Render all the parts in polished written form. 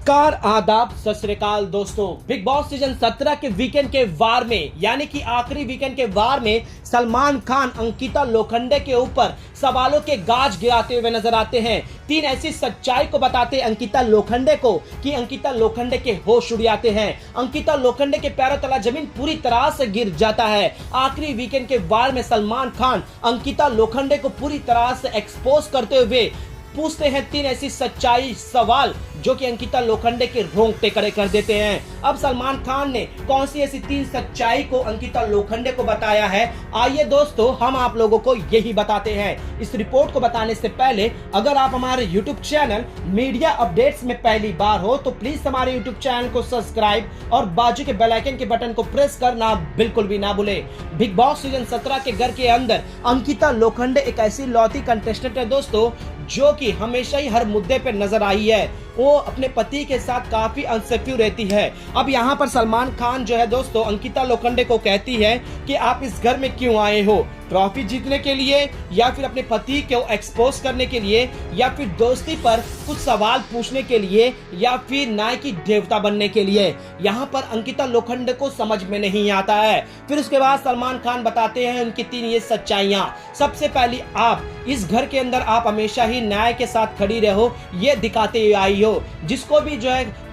नमस्कार, आदाब, सत श्री अकाल दोस्तों। बिग बॉस सीजन 17 के वीकेंड के वार में, यानी कि आखिरी वीकेंड के वार में सलमान खान अंकिता लोखंडे के ऊपर सवालों के गाज गिराते हुए नजर आते हैं। तीन ऐसी सच्चाई को बताते अंकिता लोखंडे को कि अंकिता लोखंडे के होश उड़ जाते हैं। अंकिता लोखंडे के पैरों तला जमीन पूरी तरह से गिर जाता है। आखिरी वीकेंड के वार में सलमान खान अंकिता लोखंडे को पूरी तरह से एक्सपोज करते हुए पूछते हैं तीन ऐसी सच्चाई सवाल जो कि अंकिता लोखंडे के रोंगटे खड़े कर देते हैं। अब सलमान खान ने कौन सी ऐसी तीन सच्चाई को अंकिता लोखंडे को बताया है, आइए दोस्तों हम आप लोगों को यही बताते हैं। इस रिपोर्ट को बताने से पहले अगर आप हमारे YouTube चैनल मीडिया अपडेट्स में पहली बार हो तो प्लीज हमारे YouTube चैनल को सब्सक्राइब और बाजू के बेल आइकन के बटन को प्रेस करना बिल्कुल भी ना भूले। बिग बॉस सीजन 17 के घर के अंदर अंकिता लोखंडे एक ऐसी लौती कंटेस्टेंट है दोस्तों जो कि हमेशा ही हर मुद्दे पे नजर आई है। वो अपने पति के साथ काफी अनसिक्योर रहती है। अब यहाँ पर सलमान खान जो है दोस्तों अंकिता लोखंडे को कहती है कि आप इस घर में क्यों आए हो, ट्रॉफी जीतने के लिए या फिर अपने पति को एक्सपोज करने के लिए या फिर दोस्ती पर कुछ सवाल पूछने के लिए या फिर न्याय की देवता बनने के लिए। यहाँ पर अंकिता लोखंडे को समझ में नहीं आता है। फिर उसके बाद सलमान खान बताते हैं उनकी तीन ये सच्चाइयाँ। सबसे पहली, आप इस घर के अंदर आप हमेशा ही न्याय के साथ खड़ी रहो ये दिखाते हुए आई हो। जिसको भी जो है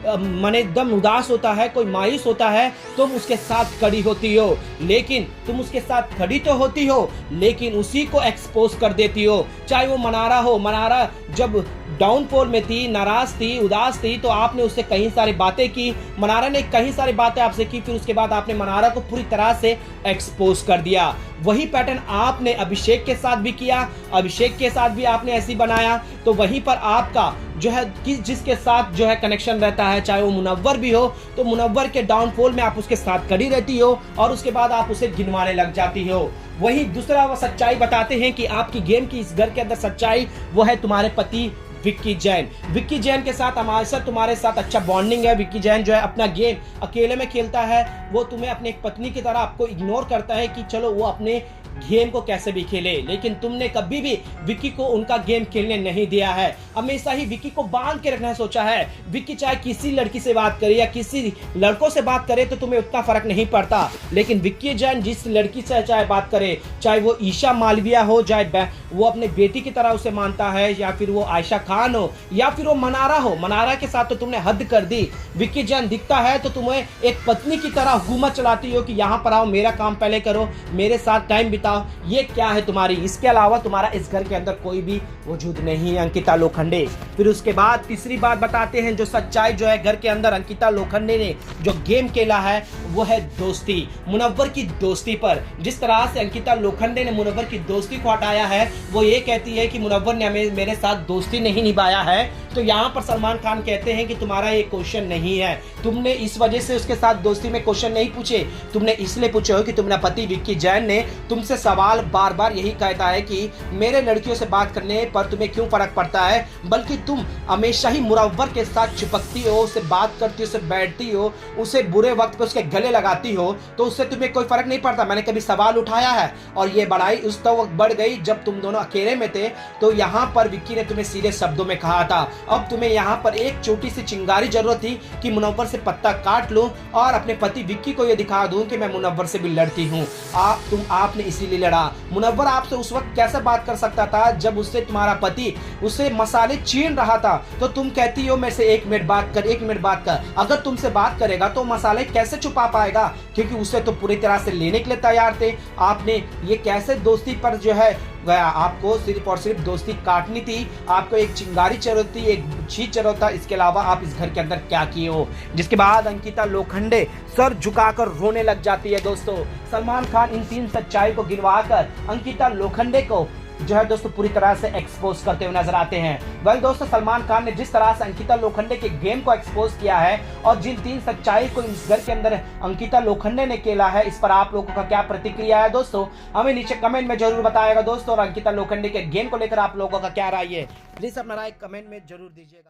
मन एकदम उदास होता है, कोई मायूस होता है, तुम उसके साथ खड़ी होती हो, लेकिन तुम उसके साथ खड़ी तो होती हो लेकिन उसी को एक्सपोज कर देती हो। चाहे वो मनारा हो, मनारा जब डाउनफॉल में थी, नाराज थी, उदास थी तो आपने उससे कई सारी बातें की, मनारा ने कई सारी बातें आपसे की, फिर उसके बाद आपने मनारा को पूरी तरह से एक्सपोज कर दिया। वही पैटर्न आपने अभिषेक के साथ भी किया, अभिषेक के साथ भी आपने ऐसी बनाया। तो वहीं पर आपका जो है जिसके साथ जो है कनेक्शन रहता है, चाहे वो मुनव्वर भी हो, तो मुनव्वर के डाउनफॉल में आप उसके साथ खड़ी रहती हो और उसके बाद आप उसे गिनवाने लग जाती हो। वही दूसरा वो सच्चाई बताते हैं कि आपकी गेम की इस घर के अंदर सच्चाई वो है तुम्हारे पति विक्की जैन। विक्की जैन के साथ हमारे साथ तुम्हारे साथ अच्छा बॉन्डिंग है। विक्की जैन जो है अपना गेम अकेले में खेलता है, वो तुम्हें अपने एक पत्नी की तरह आपको इग्नोर करता है कि चलो वो अपने गेम को कैसे भी खेले, लेकिन तुमने कभी भी विक्की को उनका गेम खेलने नहीं दिया है। हमेशा ही विक्की को बांध के रखना सोचा है। विक्की चाहे किसी लड़की से बात करे या किसी लड़कों से बात करे तो तुम्हें उतना फर्क नहीं पड़ता, लेकिन विक्की जैन जिस लड़की से चाहे बात करे, चाहे वो ईशा मालविया हो, चाहे वो अपने बेटी की तरह उसे मानता है, या फिर वो आयशा खान हो, या फिर वो मनारा हो, मनारा के साथ तो तुमने हद कर दी। विक्की जैन दिखता है तो तुम्हें एक पत्नी की तरह हुकूमत चलाती हो कि यहाँ पर आओ, मेरा काम पहले करो, मेरे साथ टाइम बिताओ। ये क्या है तुम्हारी, इसके अलावा तुम्हारा इस घर के अंदर कोई भी वजूद नहीं है अंकिता लोखंडे। फिर उसके बाद तीसरी बात बताते हैं जो सच्चाई जो है घर के अंदर अंकिता लोखंडे ने जो गेम खेला है वो है दोस्ती, मुनव्वर की दोस्ती पर। जिस तरह से अंकिता लोखंडे ने मुनव्वर की दोस्ती को हटाया है, वो ये कहती है कि मुनव्वर ने मेरे साथ दोस्ती नहीं निभाया है। तो यहाँ पर सलमान खान कहते हैं कि तुम्हारा ये क्वेश्चन नहीं है, तुमने इस वजह से उसके साथ दोस्ती में क्वेश्चन नहीं पूछे, तुमने इसलिए पूछे हो कि तुम्हारा पति विक्की जैन ने तुमसे सवाल बार बार यही कहता है कि मेरे लड़कियों से बात करने पर तुम्हें क्यों फर्क पड़ता है, बल्कि तुम हमेशा ही मुनव्वर के साथ चिपकती हो, उससे बात करती हो, उससे बैठती हो, उसे बुरे वक्त पे उसके गले लगाती हो, तो उससे तुम्हें कोई फर्क नहीं पड़ता। मैंने कभी सवाल उठाया है और ये बढ़ाई उस वक्त बढ़ गई जब तुम दोनों अकेले में थे, तो यहाँ पर विक्की ने तुम्हें सीधे शब्दों में कहा था। अब तुम्हें यहाँ पर एक छोटी सी चिंगारी जरूरत थी कि मुनव्वर से पत्ता काट लूं और अपने पति विक्की को ये दिखा दूं कि मैं मुनव्वर से भी लड़ती हूँ। आपने इसीलिए लड़ा। मुनव्वर आपसे उस वक्त कैसे बात कर सकता था जब उससे तुम्हारा पति उसे मसाले छीन रहा था, तो तुम कहती हो मेरे से 1 मिनट बात कर, 1 मिनट बात कर। अगर तुमसे बात करेगा तो मसाले कैसे छुपा पाएगा, क्योंकि उसे तो पूरी तरह से लेने के लिए तैयार थे। आपने ये कैसे दोस्ती पर जो है गया, आपको सिर्फ और सिर्फ दोस्ती काटनी थी, आपको एक चिंगारी जरूरत थी, एक चीज जरूरत था, इसके अलावा आप इस घर के अंदर क्या किए हो। जिसके बाद अंकिता लोखंडे सर झुकाकर रोने लग जाती है दोस्तों। सलमान खान इन तीन सच्चाई को गिनवाकर अंकिता लोखंडे को जो है दोस्तों पूरी तरह से एक्सपोज करते हुए नजर आते हैं। वेल दोस्तों, सलमान खान ने जिस तरह से अंकिता लोखंडे के गेम को एक्सपोज किया है और जिन तीन सच्चाई को इस घर के अंदर अंकिता लोखंडे ने खेला है, इस पर आप लोगों का क्या प्रतिक्रिया है दोस्तों, हमें नीचे कमेंट में जरूर बताएगा दोस्तों। और अंकिता लोखंडे के गेम को लेकर आप लोगों का क्या राय है, प्लीज अपना राय कमेंट में जरूर दीजिएगा।